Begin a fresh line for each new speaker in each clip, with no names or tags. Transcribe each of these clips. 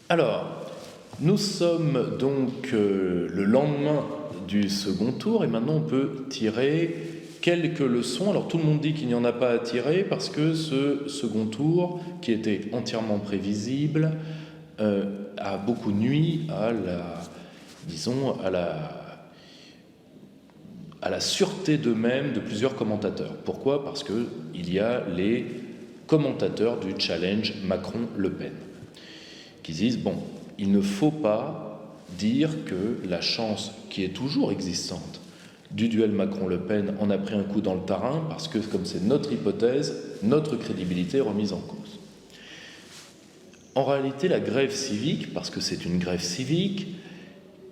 Alors, nous sommes donc le lendemain du second tour et maintenant on peut tirer quelques leçons. Alors tout le monde dit qu'il n'y en a pas à tirer parce que ce second tour, qui était entièrement prévisible, a beaucoup nui à la sûreté d'eux-mêmes de plusieurs commentateurs. Pourquoi ? Parce qu'il y a les commentateurs du challenge Macron-Le Pen qui disent, bon, il ne faut pas dire que la chance qui est toujours existante du duel Macron-Le Pen en a pris un coup dans le tarin, parce que comme c'est notre hypothèse, notre crédibilité est remise en cause. En réalité, la grève civique, parce que c'est une grève civique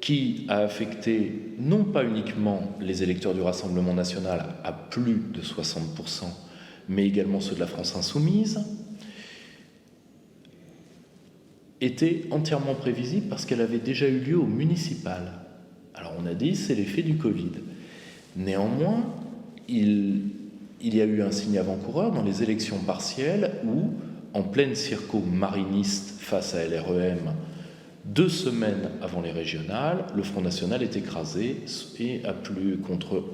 qui a affecté non pas uniquement les électeurs du Rassemblement national à plus de 60%, mais également ceux de la France insoumise, était entièrement prévisible parce qu'elle avait déjà eu lieu au municipal. Alors on a dit c'est l'effet du Covid. Néanmoins, il y a eu un signe avant-coureur dans les élections partielles où, en pleine circo mariniste face à LREM, 2 semaines avant les régionales, le Front National est écrasé et a contre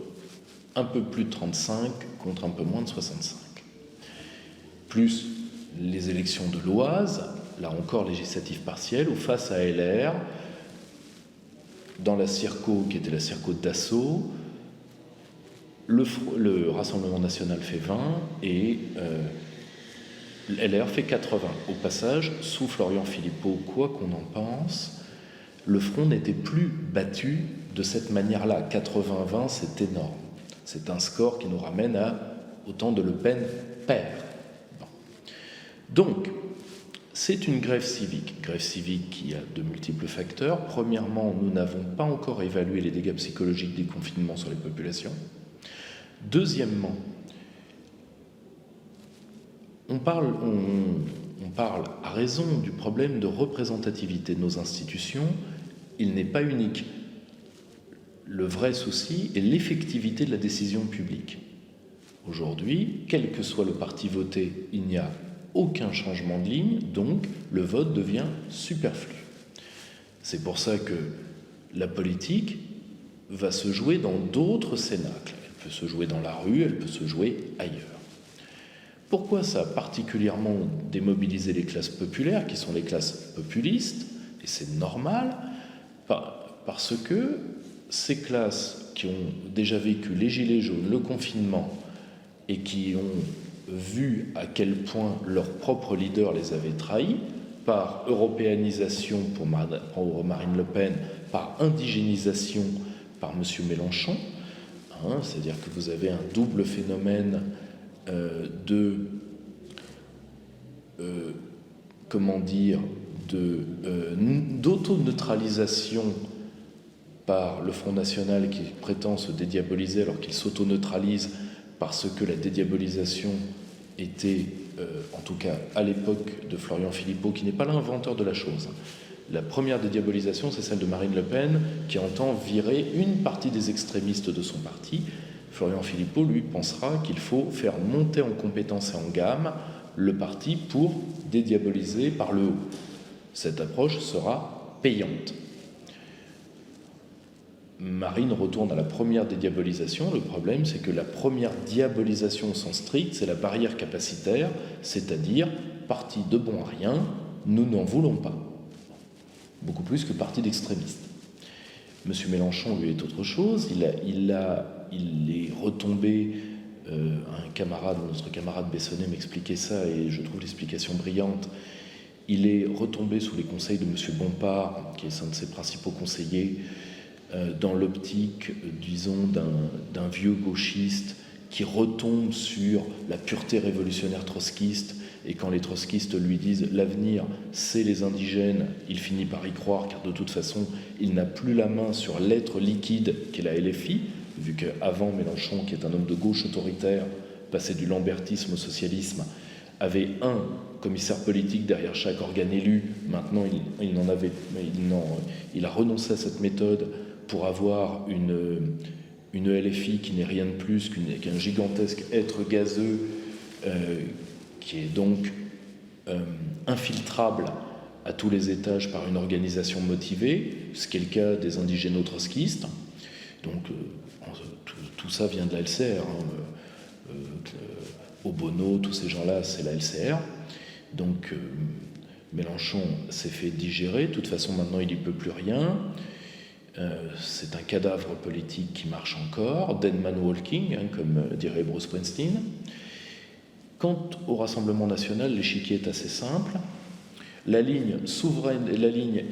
un peu plus de 35 contre un peu moins de 65. Plus les élections de l'Oise, là encore législative partielle, où face à LR, dans la circo qui était la circo d'assaut, le Rassemblement national fait 20 et LR fait 80. Au passage, sous Florian Philippot, quoi qu'on en pense, le front n'était plus battu de cette manière-là. 80-20, c'est énorme. C'est un score qui nous ramène à autant de Le Pen perd. Bon. Donc, c'est une grève civique qui a de multiples facteurs. Premièrement, nous n'avons pas encore évalué les dégâts psychologiques des confinements sur les populations. Deuxièmement, on parle à raison du problème de représentativité de nos institutions. Il n'est pas unique. Le vrai souci est l'effectivité de la décision publique. Aujourd'hui, quel que soit le parti voté, il n'y a aucun changement de ligne, donc le vote devient superflu. C'est pour ça que la politique va se jouer dans d'autres cénacles. Elle peut se jouer dans la rue, elle peut se jouer ailleurs. Pourquoi ça a particulièrement démobilisé les classes populaires, qui sont les classes populistes, et c'est normal, parce que ces classes qui ont déjà vécu les gilets jaunes, le confinement, et qui ont vu à quel point leur propre leader les avait trahis, par européanisation pour Marine Le Pen, par indigénisation par M. Mélenchon, c'est-à-dire que vous avez un double phénomène d'auto-neutralisation par le Front National qui prétend se dédiaboliser alors qu'il s'auto-neutralise parce que la dédiabolisation était, en tout cas à l'époque de Florian Philippot, qui n'est pas l'inventeur de la chose. La première dédiabolisation, c'est celle de Marine Le Pen, qui entend virer une partie des extrémistes de son parti. Florian Philippot, lui, pensera qu'il faut faire monter en compétence et en gamme le parti pour dédiaboliser par le haut. Cette approche sera payante. Marine retourne à la première dédiabolisation. Le problème, c'est que la première diabolisation au sens strict, c'est la barrière capacitaire, c'est-à-dire parti de bon à rien, nous n'en voulons pas. Beaucoup plus que parti d'extrémistes. Monsieur Mélenchon, lui, est autre chose. Il est retombé, notre camarade Bessonnet m'expliquait ça, et je trouve l'explication brillante. Il est retombé sous les conseils de monsieur Bompard, qui est un de ses principaux conseillers, dans l'optique, disons, d'un vieux gauchiste qui retombe sur la pureté révolutionnaire trotskiste, et quand les trotskistes lui disent « l'avenir, c'est les indigènes », il finit par y croire, car de toute façon, il n'a plus la main sur l'être liquide qu'est la LFI, vu qu'avant Mélenchon, qui est un homme de gauche autoritaire, passé du lambertisme au socialisme, avait un commissaire politique derrière chaque organe élu. Maintenant, il a renoncé à cette méthode pour avoir une LFI qui n'est rien de plus qu'un gigantesque être gazeux qui est donc infiltrable à tous les étages par une organisation motivée, ce qui est le cas des indigéno-trotskistes. Donc tout ça vient de la LCR. Obono, tous ces gens-là, c'est la LCR. Donc Mélenchon s'est fait digérer. De toute façon, maintenant, il n'y peut plus rien. C'est un cadavre politique qui marche encore, dead man walking, comme dirait Bruce Springsteen. Quant au Rassemblement national, l'échiquier est assez simple. La ligne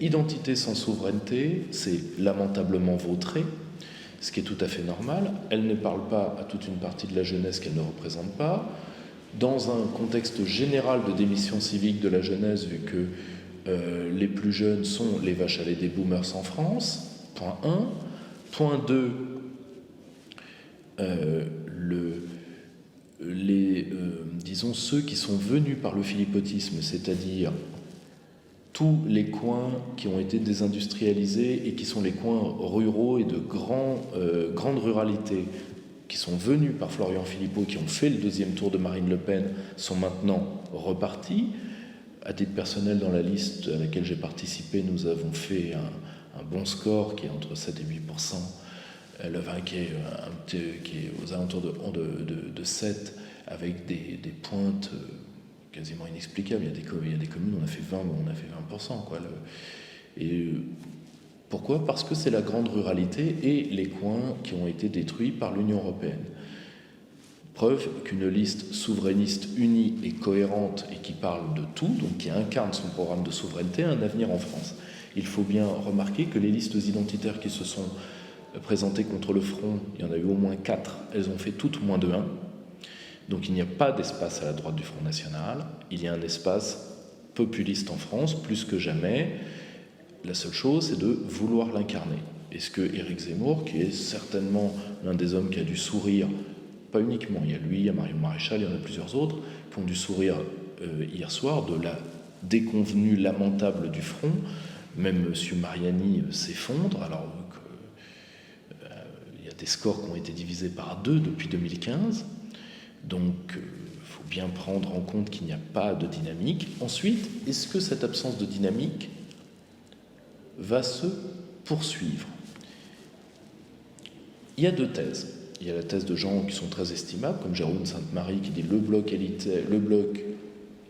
identité sans souveraineté, c'est lamentablement vautré, ce qui est tout à fait normal. Elle ne parle pas à toute une partie de la jeunesse qu'elle ne représente pas. Dans un contexte général de démission civique de la jeunesse, vu que les plus jeunes sont les vaches à lait des boomers en France, point 1. Point 2, disons ceux qui sont venus par le philippotisme, c'est-à-dire tous les coins qui ont été désindustrialisés et qui sont les coins ruraux et de grande ruralité, qui sont venus par Florian Philippot, qui ont fait le deuxième tour de Marine Le Pen, sont maintenant repartis. À titre personnel, dans la liste à laquelle j'ai participé, nous avons fait un bon score qui est entre 7 et 8%. Le vin qui est aux alentours de 7, avec des pointes quasiment inexplicables. Il y a des communes où on a fait 20, on a fait 20%. Quoi. Et pourquoi ? Parce que c'est la grande ruralité et les coins qui ont été détruits par l'Union européenne. Preuve qu'une liste souverainiste unie et cohérente et qui parle de tout, donc qui incarne son programme de souveraineté, a un avenir en France. Il faut bien remarquer que les listes identitaires qui se sont présentées contre le front, il y en a eu au moins 4, elles ont fait toutes moins de 1. Donc il n'y a pas d'espace à la droite du Front National, il y a un espace populiste en France, plus que jamais. La seule chose, c'est de vouloir l'incarner. Est-ce que Éric Zemmour, qui est certainement l'un des hommes qui a dû sourire, pas uniquement, il y a lui, il y a Marion Maréchal, il y en a plusieurs autres, qui ont dû sourire hier soir de la déconvenue lamentable du Front. Même M. Mariani s'effondre, alors il y a des scores qui ont été divisés par 2 depuis 2015. Donc, il faut bien prendre en compte qu'il n'y a pas de dynamique. Ensuite, est-ce que cette absence de dynamique va se poursuivre ? Il y a 2 thèses. Il y a la thèse de gens qui sont très estimables, comme Jérôme Sainte-Marie, qui dit le bloc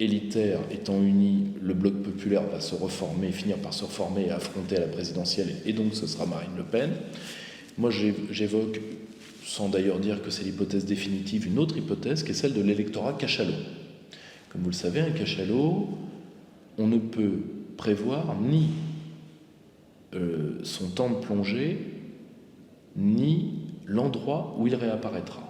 élitaire étant uni, le bloc populaire va se reformer, finir par se reformer et affronter à la présidentielle, et donc ce sera Marine Le Pen. Moi, j'évoque, sans d'ailleurs dire que c'est l'hypothèse définitive, une autre hypothèse qui est celle de l'électorat cachalot. Comme vous le savez, un cachalot, on ne peut prévoir ni son temps de plongée, ni l'endroit où il réapparaîtra.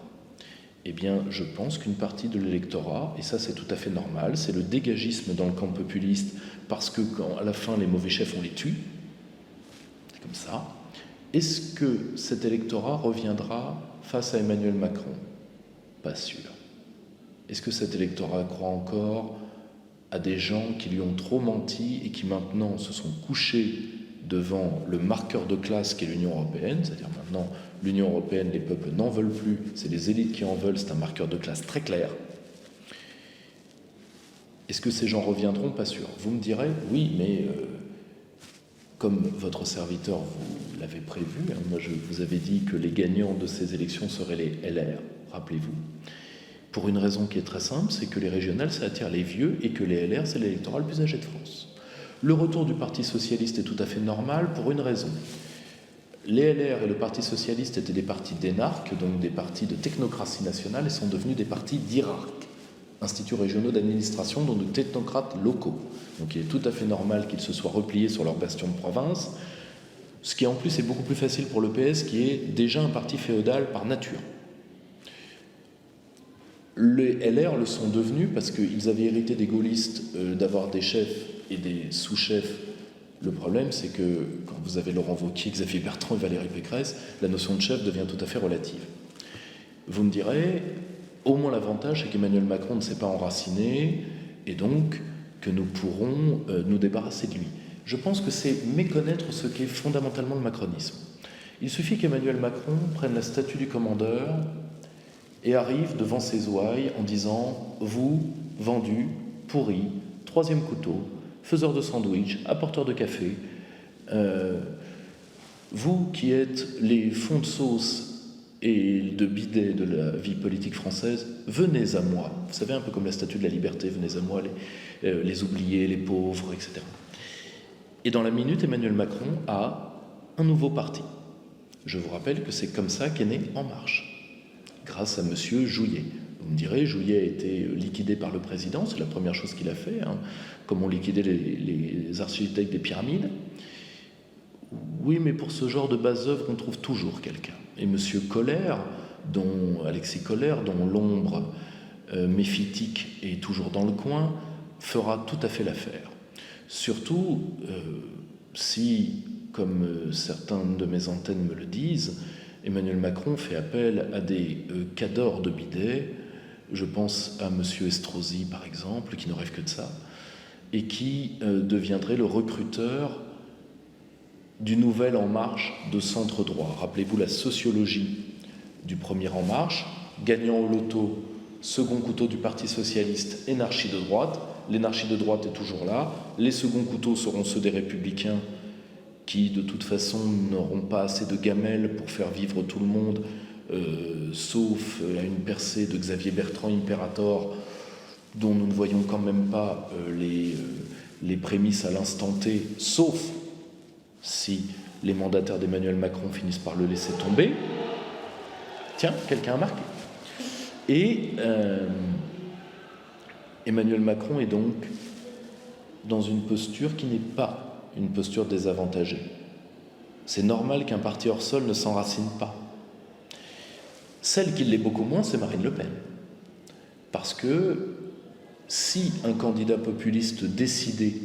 Eh bien, je pense qu'une partie de l'électorat, et ça c'est tout à fait normal, c'est le dégagisme dans le camp populiste, parce que quand à la fin les mauvais chefs on les tue, c'est comme ça. Est-ce que cet électorat reviendra face à Emmanuel Macron ? Pas sûr. Est-ce que cet électorat croit encore à des gens qui lui ont trop menti et qui maintenant se sont couchés devant le marqueur de classe qu'est l'Union européenne, c'est-à-dire maintenant l'Union européenne, les peuples n'en veulent plus, c'est les élites qui en veulent, c'est un marqueur de classe très clair. Est-ce que ces gens reviendront ? Pas sûr. Vous me direz, oui, mais comme votre serviteur vous l'avez prévu, moi je vous avais dit que les gagnants de ces élections seraient les LR, rappelez-vous. Pour une raison qui est très simple, c'est que les régionales, ça attire les vieux et que les LR, c'est l'électorat le plus âgé de France. Le retour du Parti socialiste est tout à fait normal pour une raison. Les LR et le Parti socialiste étaient des partis d'énarques, donc des partis de technocratie nationale, et sont devenus des partis d'hierarques, instituts régionaux d'administration, dont de technocrates locaux. Donc il est tout à fait normal qu'ils se soient repliés sur leur bastion de province, ce qui en plus est beaucoup plus facile pour le PS, qui est déjà un parti féodal par nature. Les LR le sont devenus parce qu'ils avaient hérité des gaullistes d'avoir des chefs et des sous-chefs. Le problème, c'est que quand vous avez Laurent Wauquiez, Xavier Bertrand et Valérie Pécresse, la notion de chef devient tout à fait relative. Vous me direz, au moins l'avantage, c'est qu'Emmanuel Macron ne s'est pas enraciné, et donc que nous pourrons nous débarrasser de lui. Je pense que c'est méconnaître ce qu'est fondamentalement le macronisme. Il suffit qu'Emmanuel Macron prenne la statue du commandeur et arrive devant ses ouailles en disant « Vous, vendu, pourri, troisième couteau, faiseur de sandwich, apporteur de café, vous qui êtes les fonds de sauce et de bidet de la vie politique française, venez à moi. » Vous savez, un peu comme la statue de la liberté, venez à moi, les oubliés, les pauvres, etc. Et dans la minute, Emmanuel Macron a un nouveau parti. Je vous rappelle que c'est comme ça qu'est né En Marche, grâce à monsieur Jouyet. Vous me direz, Jouyet a été liquidé par le président, c'est la première chose qu'il a fait, hein, comme on liquidait les architectes des pyramides. Oui, mais pour ce genre de base œuvre, on trouve toujours quelqu'un. Et monsieur Colère, Alexis Colère, dont l'ombre méphitique est toujours dans le coin, fera tout à fait l'affaire. Surtout si, comme certains de mes antennes me le disent, Emmanuel Macron fait appel à des cadors de bidet, je pense à monsieur Estrosi par exemple, qui ne rêve que de ça, et qui deviendrait le recruteur du nouvel En Marche de centre droit. Rappelez-vous la sociologie du premier En Marche, gagnant au loto, second couteau du Parti socialiste, énarchie de droite. L'énarchie de droite est toujours là. Les seconds couteaux seront ceux des Républicains qui, de toute façon, n'auront pas assez de gamelles pour faire vivre tout le monde, sauf à une percée de Xavier Bertrand Imperator, dont nous ne voyons quand même pas les prémices à l'instant T, sauf si les mandataires d'Emmanuel Macron finissent par le laisser tomber. Tiens, quelqu'un a marqué. Et Emmanuel Macron est donc dans une posture qui n'est pas une posture désavantagée. C'est normal qu'un parti hors sol ne s'enracine pas. Celle qui l'est beaucoup moins, c'est Marine Le Pen. Parce que si un candidat populiste décidé,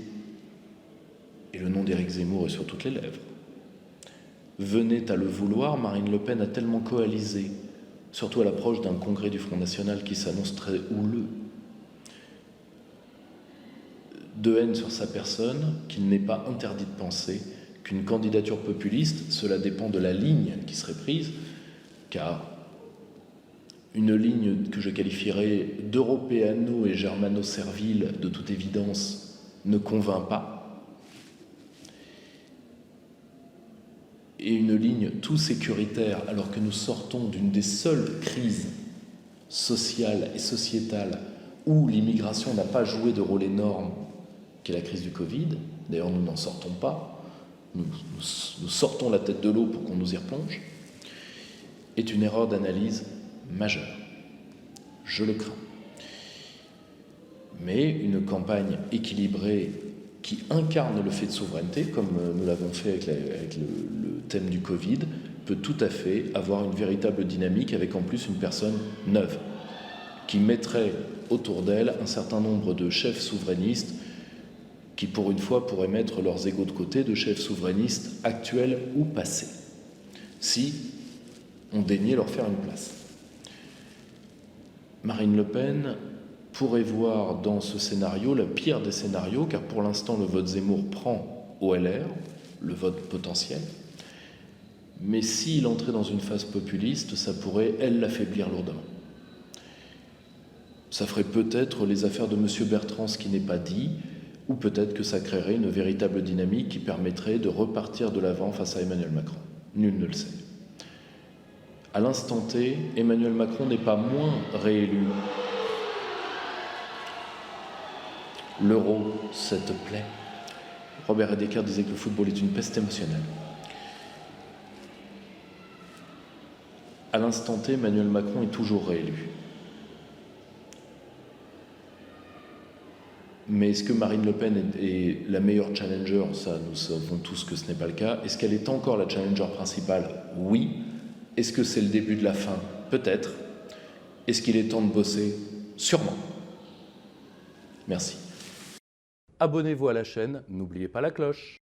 et le nom d'Éric Zemmour est sur toutes les lèvres, venait à le vouloir, Marine Le Pen a tellement coalisé, surtout à l'approche d'un congrès du Front National qui s'annonce très houleux, de haine sur sa personne, qu'il n'est pas interdit de penser qu'une candidature populiste, cela dépend de la ligne qui serait prise, car une ligne que je qualifierais d'européano- et germano-servile, de toute évidence, ne convainc pas. Et une ligne tout sécuritaire, alors que nous sortons d'une des seules crises sociales et sociétales où l'immigration n'a pas joué de rôle énorme, qui est la crise du Covid. D'ailleurs, nous n'en sortons pas. Nous sortons la tête de l'eau pour qu'on nous y replonge, est une erreur d'analyse majeure. Je le crains. Mais une campagne équilibrée qui incarne le fait de souveraineté, comme nous l'avons fait avec le thème du Covid, peut tout à fait avoir une véritable dynamique avec en plus une personne neuve, qui mettrait autour d'elle un certain nombre de chefs souverainistes qui, pour une fois, pourraient mettre leurs égos de côté, de chefs souverainistes actuels ou passés, si on daignait leur faire une place. Marine Le Pen pourrait voir dans ce scénario la pire des scénarios, car pour l'instant le vote Zemmour prend au LR, le vote potentiel, mais s'il entrait dans une phase populiste, ça pourrait, elle, l'affaiblir lourdement. Ça ferait peut-être les affaires de M. Bertrand, ce qui n'est pas dit, ou peut-être que ça créerait une véritable dynamique qui permettrait de repartir de l'avant face à Emmanuel Macron. Nul ne le sait. À l'instant T, Emmanuel Macron n'est pas moins réélu. L'euro, ça te plaît? Robert Heidegger disait que le football est une peste émotionnelle. À l'instant T, Emmanuel Macron est toujours réélu. Mais est-ce que Marine Le Pen est la meilleure challenger? Ça, nous savons tous que ce n'est pas le cas. Est-ce qu'elle est encore la challenger principale? Oui. Est-ce que c'est le début de la fin? Peut-être. Est-ce qu'il est temps de bosser? Sûrement. Merci.
Abonnez-vous à la chaîne, n'oubliez pas la cloche.